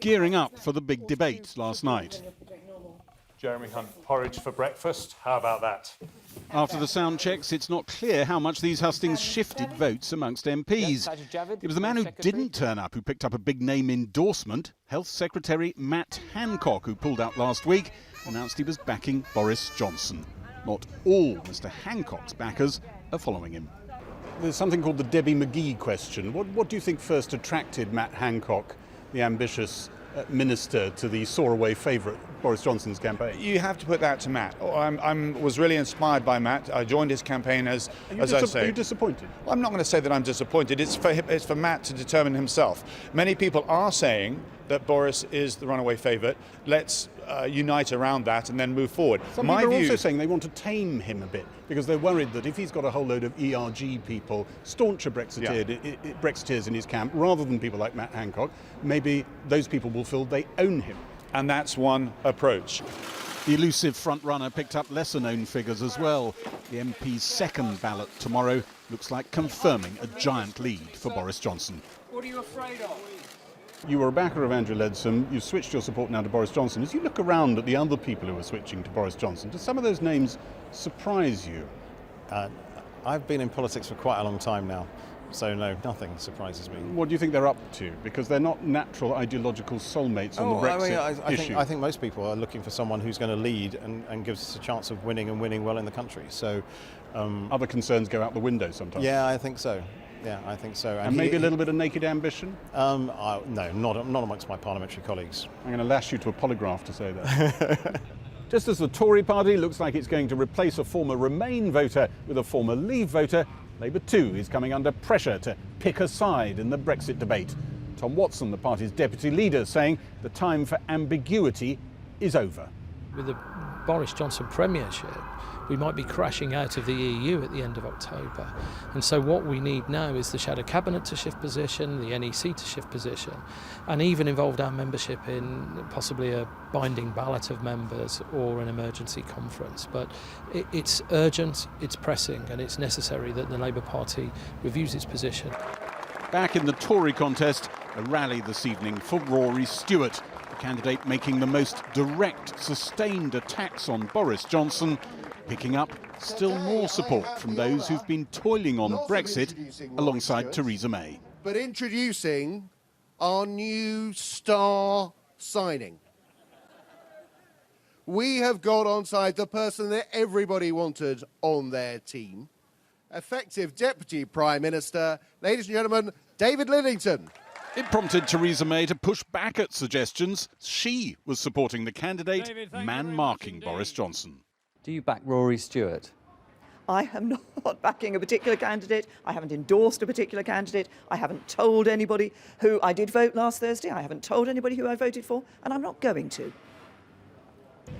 gearing up for the big debate last night. Jeremy Hunt, porridge for breakfast. How about that? After the sound checks, it's not clear how much these hustings shifted votes amongst MPs. It was the man who didn't turn up who picked up a big-name endorsement. Health Secretary Matt Hancock, who pulled out last week, announced he was backing Boris Johnson. Not all Mr Hancock's backers are following him. There's something called the Debbie McGee question. What do you think first attracted Matt Hancock, the ambitious minister, to the soar-away favourite Boris Johnson's campaign? You have to put that to Matt. I was really inspired by Matt. I joined his campaign as I say. Are you disappointed? I'm not going to say that I'm disappointed. It's for Matt to determine himself. Many people are saying that Boris is the runaway favourite. Let's unite around that and then move forward. Some people are also saying they want to tame him a bit because they're worried that if he's got a whole load of ERG people, stauncher Brexiteers in his camp, rather than people like Matt Hancock, maybe those people will feel they own him. And that's one approach. The elusive front-runner picked up lesser-known figures as well. The MP's second ballot tomorrow looks like confirming a giant lead for Boris Johnson. What are you afraid of? You were a backer of Andrew Leadsom. You've switched your support now to Boris Johnson. As you look around at the other people who are switching to Boris Johnson, do some of those names surprise you? I've been in politics for quite a long time now, so no, nothing surprises me. What do you think they're up to? Because they're not natural ideological soulmates on the Brexit issue. I think most people are looking for someone who's going to lead and gives us a chance of winning and winning well in the country. So other concerns go out the window sometimes. Yeah, I think so. Yeah, I think so. And maybe a little bit of naked ambition? No, not amongst my parliamentary colleagues. I'm going to lash you to a polygraph to say that. Just as the Tory party looks like it's going to replace a former Remain voter with a former Leave voter, Labour too is coming under pressure to pick a side in the Brexit debate. Tom Watson, the party's deputy leader, saying the time for ambiguity is over. With the Boris Johnson premiership, we might be crashing out of the EU at the end of October. And so what we need now is the Shadow Cabinet to shift position, the NEC to shift position, and even involve our membership in possibly a binding ballot of members or an emergency conference. But it's urgent, it's pressing, and it's necessary that the Labour Party reviews its position. Back in the Tory contest, a rally this evening for Rory Stewart, the candidate making the most direct, sustained attacks on Boris Johnson, picking up still more support from those who've been toiling on Brexit alongside Theresa May. But introducing our new star signing. We have got on side the person that everybody wanted on their team. Effective Deputy Prime Minister, ladies and gentlemen, David Lidington. It prompted Theresa May to push back at suggestions she was supporting the candidate man-marking Boris Johnson. Do you back Rory Stewart? I am not backing a particular candidate. I haven't endorsed a particular candidate. I haven't told anybody who I did vote last Thursday. I haven't told anybody who I voted for, and I'm not going to.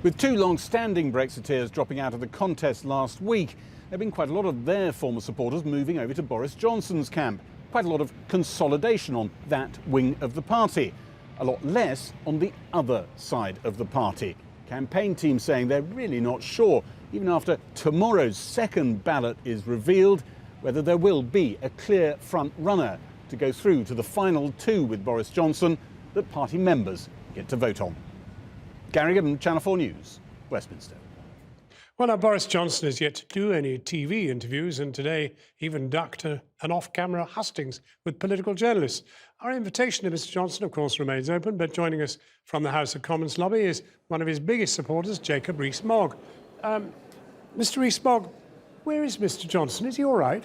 With two long-standing Brexiteers dropping out of the contest last week, there have been quite a lot of their former supporters moving over to Boris Johnson's camp. Quite a lot of consolidation on that wing of the party. A lot less on the other side of the party. Campaign teams saying they're really not sure, even after tomorrow's second ballot is revealed, whether there will be a clear front runner to go through to the final two with Boris Johnson that party members get to vote on. Gary Gibbon, Channel 4 News, Westminster. Well, now, Boris Johnson has yet to do any TV interviews, and today even ducked an off-camera hustings with political journalists. Our invitation to Mr Johnson, of course, remains open, but joining us from the House of Commons lobby is one of his biggest supporters, Jacob Rees-Mogg. Mr Rees-Mogg, where is Mr Johnson? Is he all right?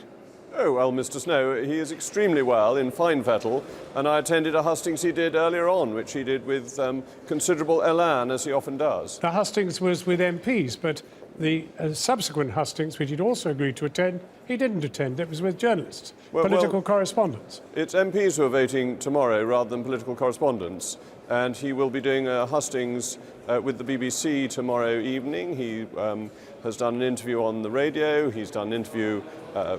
Oh, well, Mr Snow, he is extremely well in fine fettle, and I attended a hustings he did earlier on, which he did with considerable elan, as he often does. The hustings was with MPs, but the subsequent hustings, which he'd also agreed to attend, he didn't attend. It was with journalists, political correspondents. It's MPs who are voting tomorrow rather than political correspondents, and he will be doing hustings with the BBC tomorrow evening. He has done an interview on the radio, he's done an interview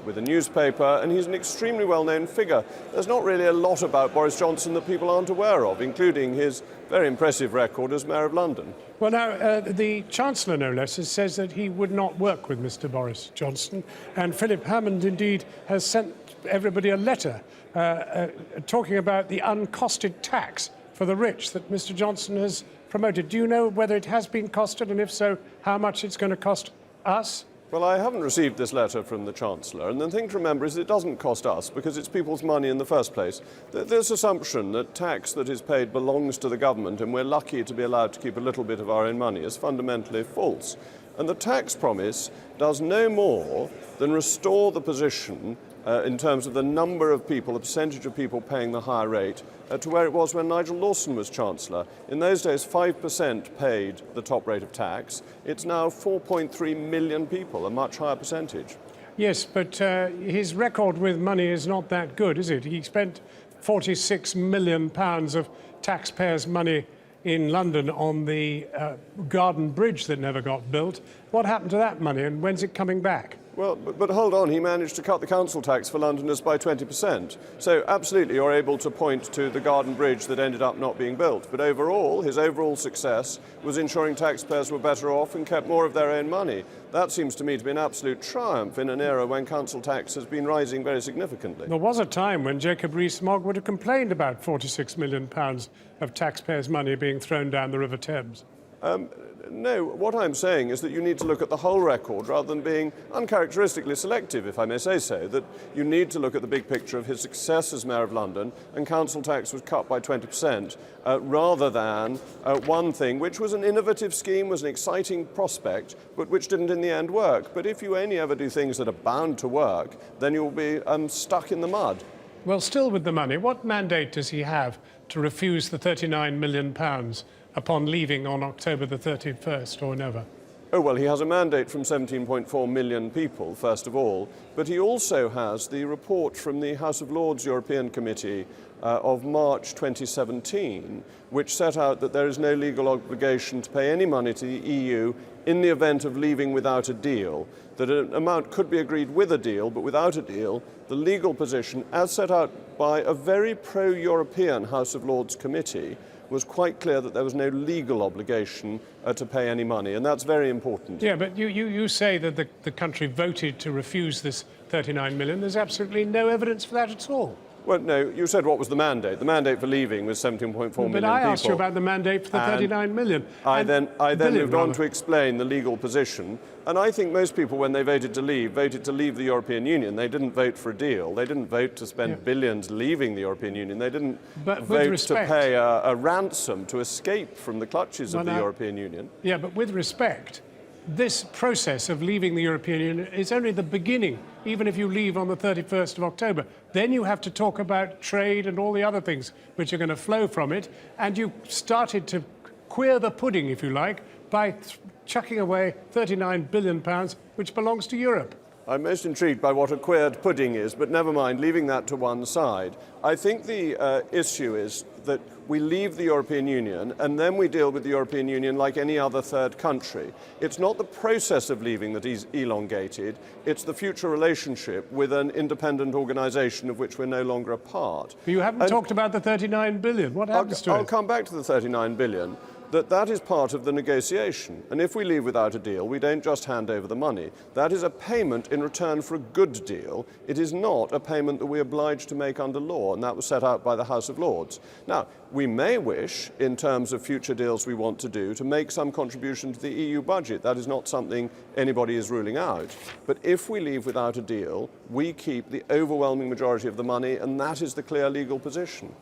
with a newspaper, and he's an extremely well-known figure. There's not really a lot about Boris Johnson that people aren't aware of, including his very impressive record as Mayor of London. Well, now, the Chancellor, no less, says that he would not work with Mr Boris Johnson, and Philip Hammond, indeed, has sent everybody a letter talking about the uncosted tax for the rich that Mr. Johnson has promoted. Do you know whether it has been costed, and if so, how much it's going to cost us? Well, I haven't received this letter from the Chancellor, and the thing to remember is it doesn't cost us because it's people's money in the first place. This assumption that tax that is paid belongs to the government and we're lucky to be allowed to keep a little bit of our own money is fundamentally false. And the tax promise does no more than restore the position in terms of the number of people, the percentage of people paying the higher rate, to where it was when Nigel Lawson was Chancellor. In those days, 5% paid the top rate of tax. It's now 4.3 million people, a much higher percentage. Yes, but his record with money is not that good, is it? He spent £46 million of taxpayers' money in London on the Garden Bridge that never got built. What happened to that money, and when's it coming back? Well, but hold on, he managed to cut the council tax for Londoners by 20%. So absolutely you're able to point to the Garden Bridge that ended up not being built. But overall, his overall success was ensuring taxpayers were better off and kept more of their own money. That seems to me to be an absolute triumph in an era when council tax has been rising very significantly. There was a time when Jacob Rees-Mogg would have complained about £46 million of taxpayers' money being thrown down the River Thames. No, what I'm saying is that you need to look at the whole record rather than being uncharacteristically selective, if I may say so, that you need to look at the big picture of his success as Mayor of London, and council tax was cut by 20%, rather than one thing, which was an innovative scheme, was an exciting prospect, but which didn't in the end work. But if you only ever do things that are bound to work, then you'll be stuck in the mud. Well, still with the money, what mandate does he have to refuse the £39 million upon leaving on October the 31st or never? Oh, well, he has a mandate from 17.4 million people, first of all, but he also has the report from the House of Lords European Committee of March 2017, which set out that there is no legal obligation to pay any money to the EU in the event of leaving without a deal, that an amount could be agreed with a deal, but without a deal, the legal position, as set out by a very pro-European House of Lords committee, was quite clear that there was no legal obligation to pay any money, and that's very important. Yeah, but you say that the country voted to refuse this £39 million. There's absolutely no evidence for that at all. Well, no, you said what was the mandate. The mandate for leaving was 17.4 million people. But I asked you about the mandate for the 39 million. I then moved on to explain the legal position, and I think most people, when they voted to leave the European Union. They didn't vote for a deal. They didn't vote to spend billions leaving the European Union. They didn't vote to pay a ransom to escape from the clutches of the European Union. Yeah, but with respect, this process of leaving the European Union is only the beginning, even if you leave on the 31st of October. Then you have to talk about trade and all the other things which are going to flow from it. And you started to queer the pudding, if you like, by chucking away £39 billion, which belongs to Europe. I'm most intrigued by what a queered pudding is, but never mind, leaving that to one side. I think the issue is that we leave the European Union and then we deal with the European Union like any other third country. It's not the process of leaving that is elongated, it's the future relationship with an independent organisation of which we're no longer a part. But you haven't talked about the 39 billion. What happens to it? I'll come back to the 39 billion. That is part of the negotiation. And if we leave without a deal, we don't just hand over the money. That is a payment in return for a good deal. It is not a payment that we're obliged to make under law, and that was set out by the House of Lords. Now, we may wish, in terms of future deals we want to do, to make some contribution to the EU budget. That is not something anybody is ruling out. But if we leave without a deal, we keep the overwhelming majority of the money, and that is the clear legal position.